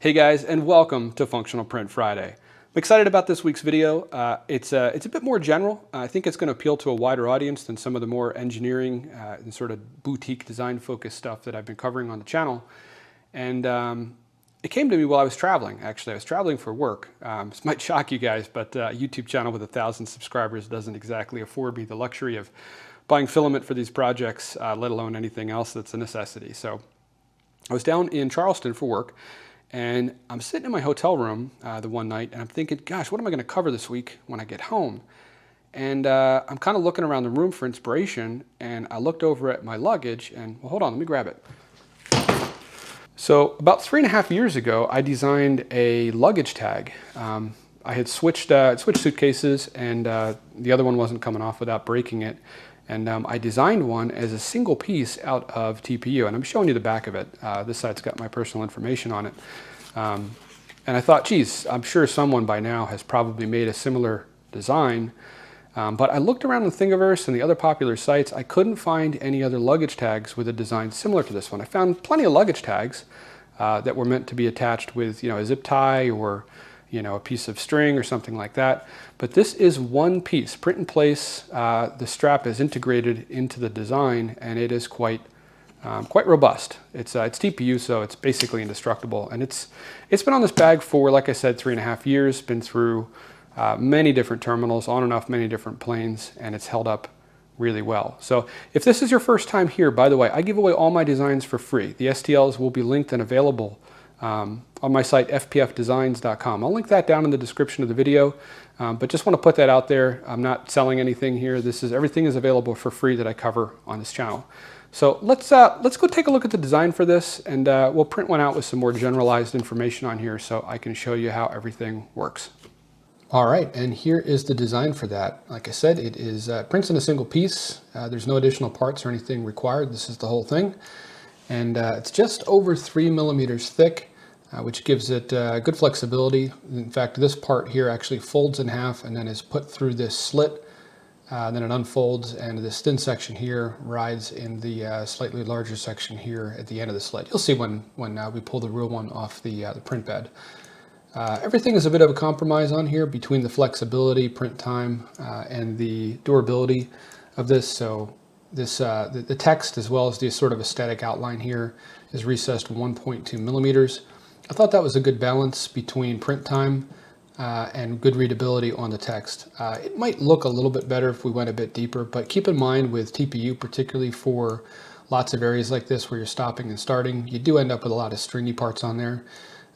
Hey guys, and welcome to Functional Print Friday. I'm excited about this week's video. It's a bit more general. I think it's going to appeal to a wider audience than some of the more engineering and sort of boutique design focused stuff that I've been covering on the channel. And it came to me while I was traveling, actually. I was traveling for work. This might shock you guys, but a YouTube channel with 1,000 subscribers doesn't exactly afford me the luxury of buying filament for these projects, let alone anything else that's a necessity. So I was down in Charleston for work. And I'm sitting in my hotel room the one night, and I'm thinking, gosh, what am I going to cover this week when I get home? And I'm kind of looking around the room for inspiration, and I looked over at my luggage, and, well, hold on, let me grab it. So about 3.5 years ago, I designed a luggage tag. I had switched suitcases, and the other one wasn't coming off without breaking it. And I designed one as a single piece out of TPU, and I'm showing you the back of it. This side's got my personal information on it. And I thought, geez, I'm sure someone by now has probably made a similar design. But I looked around the Thingiverse and the other popular sites. I couldn't find any other luggage tags with a design similar to this one. I found plenty of luggage tags that were meant to be attached with, a zip tie or a piece of string or something like that. But this is one piece, print in place. The strap is integrated into the design, and it is quite robust. It's TPU, so it's basically indestructible. And it's been on this bag for, like I said, 3.5 years. Been through many different terminals, on and off many different planes, and it's held up really well. So if this is your first time here, by the way, I give away all my designs for free. The STLs will be linked and available on my site, fpfdesigns.com. I'll link that down in the description of the video, but just want to put that out there. I'm not selling anything here. Everything is available for free that I cover on this channel. So let's go take a look at the design for this, and we'll print one out with some more generalized information on here so I can show you how everything works. All right, and here is the design for that. Like I said, it is prints in a single piece. There's no additional parts or anything required. This is the whole thing. And it's just over 3 millimeters thick, which gives it good flexibility. In fact, this part here actually folds in half and then is put through this slit. Then it unfolds, and this thin section here rides in the slightly larger section here at the end of the slit. You'll see when we pull the real one off the print bed. Everything is a bit of a compromise on here between the flexibility, print time, and the durability of this. So the text, as well as the sort of aesthetic outline here, is recessed 1.2 millimeters. I thought that was a good balance between print time and good readability on the text. It might look a little bit better if we went a bit deeper, but keep in mind with TPU, particularly for lots of areas like this where you're stopping and starting, you do end up with a lot of stringy parts on there.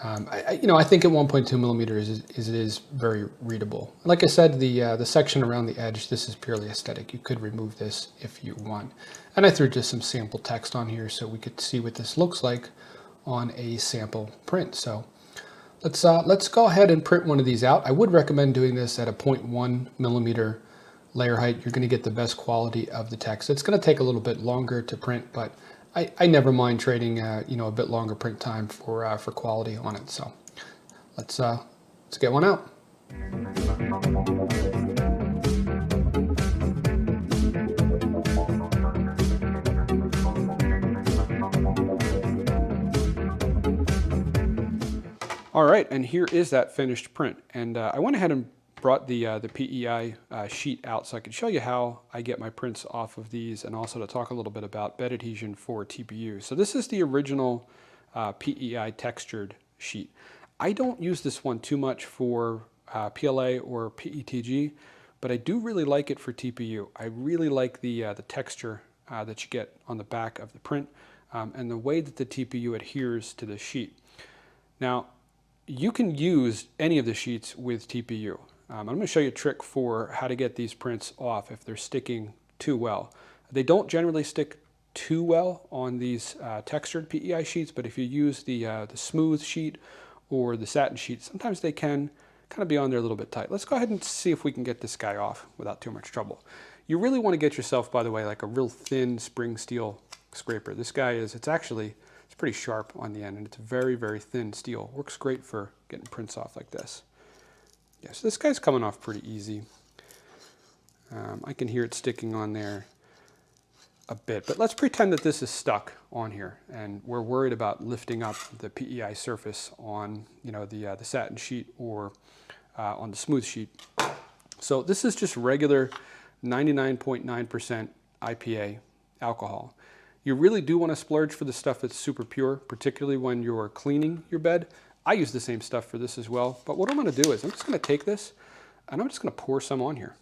I think at 1.2 millimeters it is very readable. Like I said, the section around the edge, this is purely aesthetic. You could remove this if you want. And I threw just some sample text on here so we could see what this looks like on a sample print. So let's go ahead and print one of these out. I would recommend doing this at a 0.1 millimeter layer height. You're going to get the best quality of the text. It's going to take a little bit longer to print, but I never mind trading a bit longer print time for quality on it. So let's get one out. All right, and here is that finished print. And I went ahead and brought the PEI sheet out so I could show you how I get my prints off of these, and also to talk a little bit about bed adhesion for TPU. So this is the original PEI textured sheet. I don't use this one too much for PLA or PETG, but I do really like it for TPU. I really like the texture that you get on the back of the print and the way that the TPU adheres to the sheet. Now, you can use any of the sheets with TPU. I'm going to show you a trick for how to get these prints off if they're sticking too well. They don't generally stick too well on these textured PEI sheets, but if you use the smooth sheet or the satin sheet, sometimes they can kind of be on there a little bit tight. Let's go ahead and see if we can get this guy off without too much trouble. You really want to get yourself, by the way, like a real thin spring steel scraper. This guy it's pretty sharp on the end, and it's very, very thin steel. Works great for getting prints off like this. Yeah, so this guy's coming off pretty easy. I can hear it sticking on there a bit. But let's pretend that this is stuck on here, and we're worried about lifting up the PEI surface on, you know, the satin sheet or on the smooth sheet. So this is just regular 99.9% IPA alcohol. You really do want to splurge for the stuff that's super pure, particularly when you're cleaning your bed. I use the same stuff for this as well. But what I'm going to do is I'm just going to take this and I'm just going to pour some on here.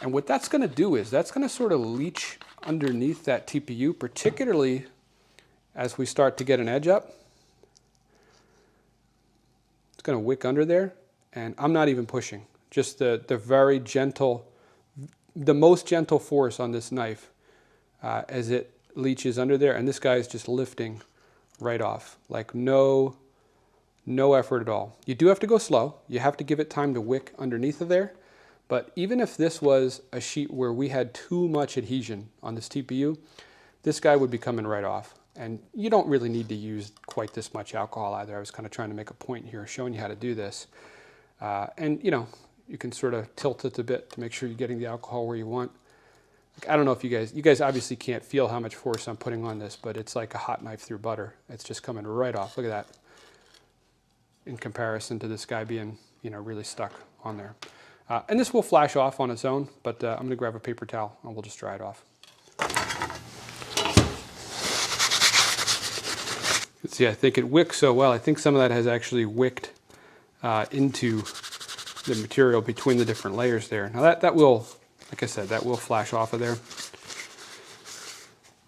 And what that's going to do is that's going to sort of leach underneath that TPU, particularly as we start to get an edge up. It's going to wick under there, and I'm not even pushing. Just the very gentle, the most gentle force on this knife as it leaches under there, and this guy is just lifting right off, like no effort at all. You do have to go slow. You have to give it time to wick underneath of there. But even if this was a sheet where we had too much adhesion on this TPU, this guy would be coming right off. And you don't really need to use quite this much alcohol either. I was kind of trying to make a point here showing you how to do this. And you know, you can sort of tilt it a bit to make sure you're getting the alcohol where you want. Like, I don't know if you guys obviously can't feel how much force I'm putting on this, but it's like a hot knife through butter. It's just coming right off. Look at that. In comparison to this guy being, you know, really stuck on there. And this will flash off on its own, but I'm going to grab a paper towel and we'll just dry it off. See, I think it wicks so well. I think some of that has actually wicked into the material between the different layers there. Now that will, like I said, that will flash off of there.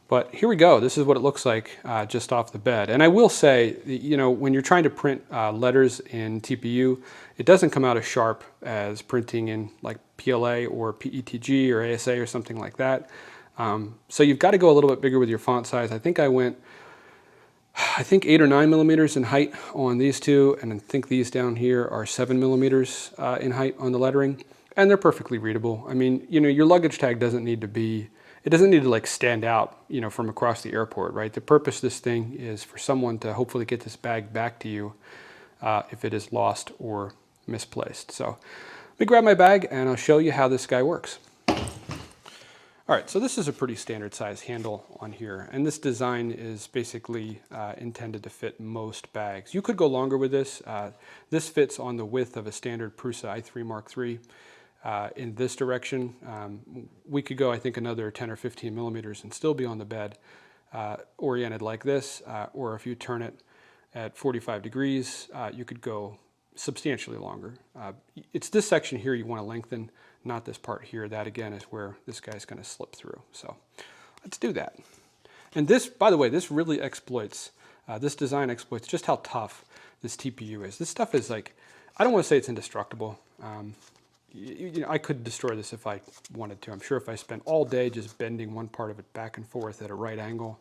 But here we go. This is what it looks like just off the bed. And I will say, you know, when you're trying to print letters in TPU, it doesn't come out as sharp as printing in like PLA or PETG or ASA or something like that. So you've got to go a little bit bigger with your font size. I think I went, 8 or 9 millimeters in height on these two, and I think these down here are 7 millimeters in height on the lettering, and they're perfectly readable. I mean, you know, your luggage tag doesn't need to be, it doesn't need to like stand out, you know, from across the airport, right? The purpose of this thing is for someone to hopefully get this bag back to you if it is lost or misplaced. So let me grab my bag and I'll show you how this guy works. All right, so this is a pretty standard size handle on here, and this design is basically intended to fit most bags. You could go longer with this. This fits on the width of a standard Prusa i3 Mark III. In this direction, we could go, I think, another 10 or 15 millimeters and still be on the bed, oriented like this, or if you turn it at 45 degrees, you could go substantially longer. It's this section here you want to lengthen, not this part here. That again is where this guy's going to slip through. So let's do that. And this, by the way, this really exploits, this design exploits just how tough this TPU is. This stuff is like, I don't want to say it's indestructible. You know, I could destroy this if I wanted to. I'm sure if I spent all day just bending one part of it back and forth at a right angle,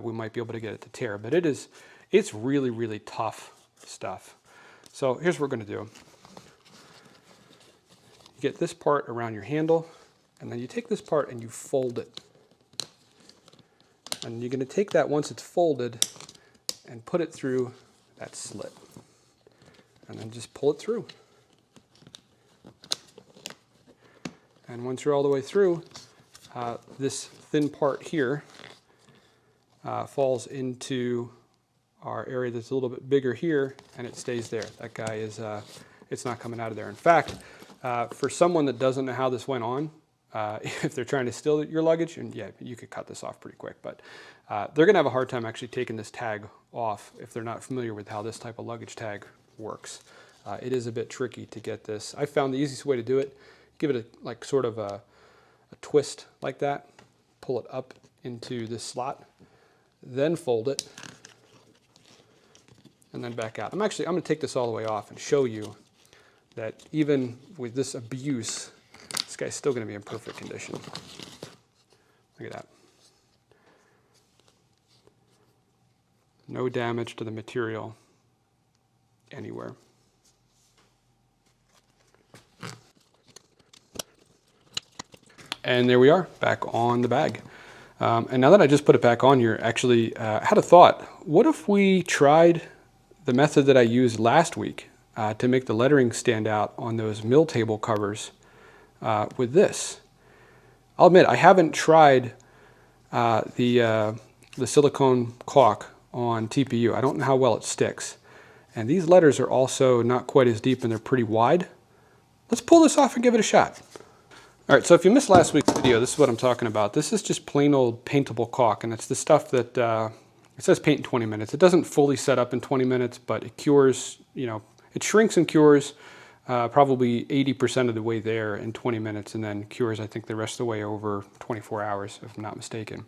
we might be able to get it to tear. But it's really, really tough stuff. So here's what we're going to do. You get this part around your handle, and then you take this part and you fold it. And you're going to take that once it's folded and put it through that slit. And then just pull it through. And once you're all the way through, this thin part here falls into our area that's a little bit bigger here, and it stays there. That guy is, it's not coming out of there. In fact, for someone that doesn't know how this went on, if they're trying to steal your luggage, and yeah, you could cut this off pretty quick, but they're gonna have a hard time actually taking this tag off if they're not familiar with how this type of luggage tag works. It is a bit tricky to get this. I found the easiest way to do it, give it a, like sort of a twist like that, pull it up into this slot, then fold it, and then back out. I'm gonna take this all the way off and show you that even with this abuse, this guy's still gonna be in perfect condition. Look at that. No damage to the material anywhere. And there we are, back on the bag. And now that I just put it back on here, actually had a thought. What if we tried the method that I used last week to make the lettering stand out on those mill table covers with this? I'll admit, I haven't tried the silicone caulk on TPU. I don't know how well it sticks. And these letters are also not quite as deep and they're pretty wide. Let's pull this off and give it a shot. All right, so if you missed last week's video, this is what I'm talking about. This is just plain old paintable caulk, and it's the stuff that, it says paint in 20 minutes. It doesn't fully set up in 20 minutes, but it cures, you know, it shrinks and cures probably 80% of the way there in 20 minutes, and then cures, I think, the rest of the way over 24 hours, if I'm not mistaken.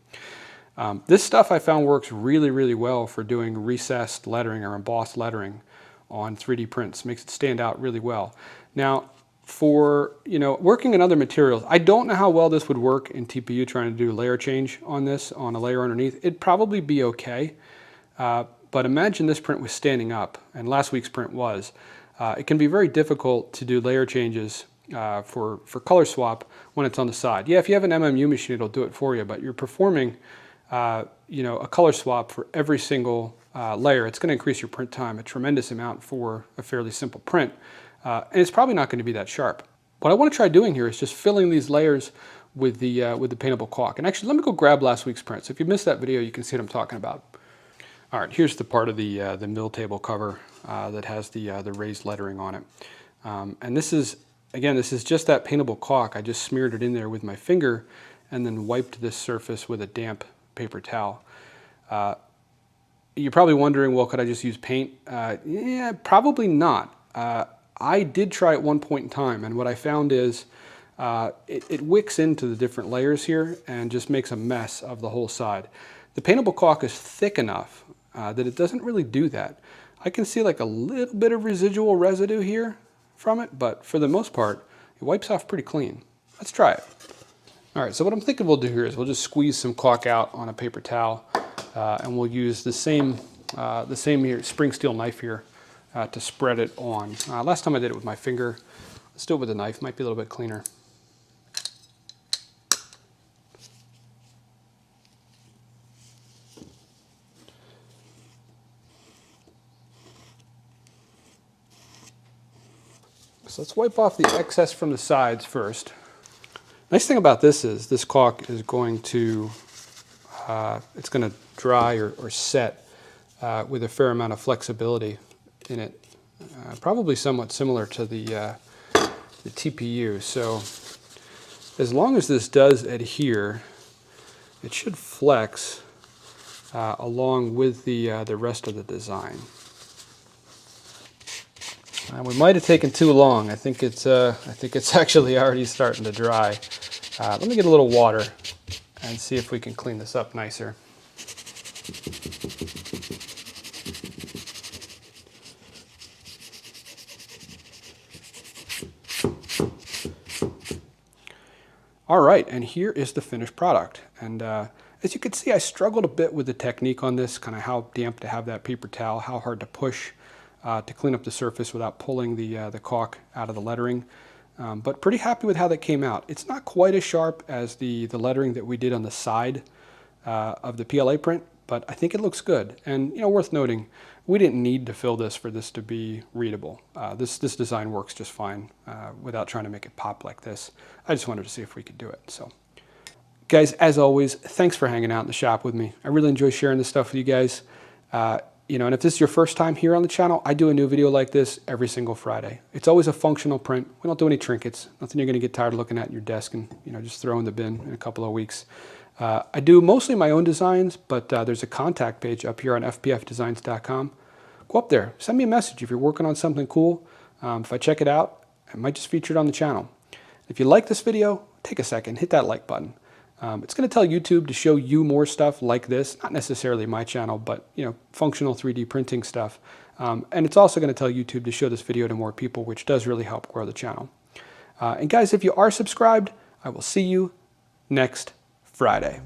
This stuff I found works really, really well for doing recessed lettering or embossed lettering on 3D prints. Makes it stand out really well. Now, for, you know, working in other materials, I don't know how well this would work in TPU trying to do layer change on this, on a layer underneath. It'd probably be okay, but imagine this print was standing up, and last week's print was. It can be very difficult to do layer changes for color swap when it's on the side. Yeah, if you have an MMU machine, it'll do it for you, but you're performing you know, a color swap for every single layer. It's going to increase your print time a tremendous amount for a fairly simple print. And it's probably not going to be that sharp. What I want to try doing here is just filling these layers with the paintable caulk. And actually, let me go grab last week's print. So if you missed that video, you can see what I'm talking about. All right, here's the part of the mill table cover that has the raised lettering on it. And this is, again, this is just that paintable caulk. I just smeared it in there with my finger and then wiped this surface with a damp paper towel. You're probably wondering, well, could I just use paint? Yeah, probably not. I did try at one point in time, and what I found is it wicks into the different layers here and just makes a mess of the whole side. The paintable caulk is thick enough that it doesn't really do that. I can see like a little bit of residual residue here from it, but for the most part, it wipes off pretty clean. Let's try it. All right, so what I'm thinking we'll do here is we'll just squeeze some caulk out on a paper towel, and we'll use the same here, spring steel knife here to spread it on. Last time I did it with my finger. Let's do it with a knife, might be a little bit cleaner. So let's wipe off the excess from the sides first. Nice thing about this is this caulk is going to, it's going to dry or set with a fair amount of flexibility in it. Probably somewhat similar to the TPU. So as long as this does adhere, it should flex along with the rest of the design. We might have taken too long. I think it's actually already starting to dry. Let me get a little water and see if we can clean this up nicer. All right, and here is the finished product. And as you can see, I struggled a bit with the technique on this, kind of how damp to have that paper towel, how hard to push to clean up the surface without pulling the caulk out of the lettering. But pretty happy with how that came out. It's not quite as sharp as the lettering that we did on the side of the PLA print, but I think it looks good. And you know, worth noting, we didn't need to fill this for this to be readable. This design works just fine without trying to make it pop like this. I just wanted to see if we could do it. So, guys, as always, thanks for hanging out in the shop with me. I really enjoy sharing this stuff with you guys. You know, and if this is your first time here on the channel, I do a new video like this every single Friday. It's always a functional print. We don't do any trinkets. Nothing you're going to get tired of looking at in your desk and, you know, just throw in the bin in a couple of weeks. I do mostly my own designs, but there's a contact page up here on fpfdesigns.com. Go up there. Send me a message if you're working on something cool. If I check it out, I might just feature it on the channel. If you like this video, take a second, hit that like button. It's going to tell YouTube to show you more stuff like this, not necessarily my channel, but you know, functional 3D printing stuff. And it's also going to tell YouTube to show this video to more people, which does really help grow the channel. And guys, if you are subscribed, I will see you next Friday.